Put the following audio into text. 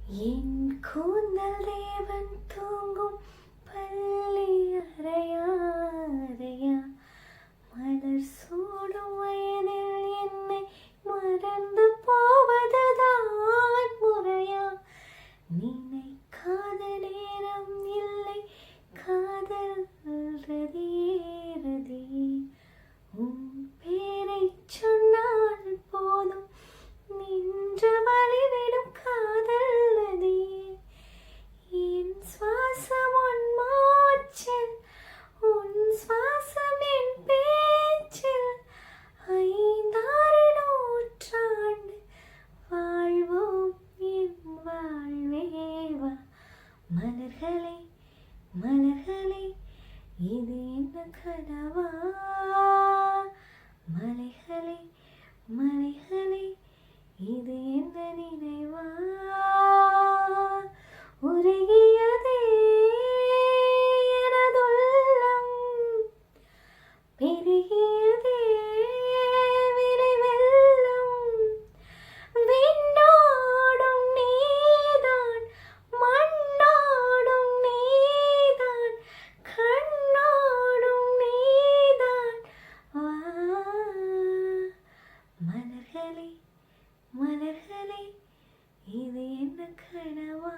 என் கூந்தல் தேவன் தூங்கும் பள்ளி அறையா அறையா, மலர் சூடும் வயதில் என்னை மறந்து போவதுதான் முறையா? நினைக்காத நேரம் இல்லை காதல் ரதியே ரதியே, உன் பேரை சொன்னால் போதும் நின்று வழிவிடும் காதல் நதியே. என் சுவாசம் உன் மூச்சில், உன் சுவாசம் என் பேச்சில், 5-6 நூற்றாண்டு வாழ்வோம் என் வாழ்வேவா. மலர்களே மலர்களே, இது என்ன கனவா? மலைகளே மலைகளே, இது என்ன நினைவா? உருகியதே எனதுள்ளம், பெருகியதே விரை வெள்ளம். விண்ணோடும் நீதான், மண்ணோடும் நீதான், கண்ணோடும் நீதான். வா மலர்களே மலர்களே, இது என்ன கனவா?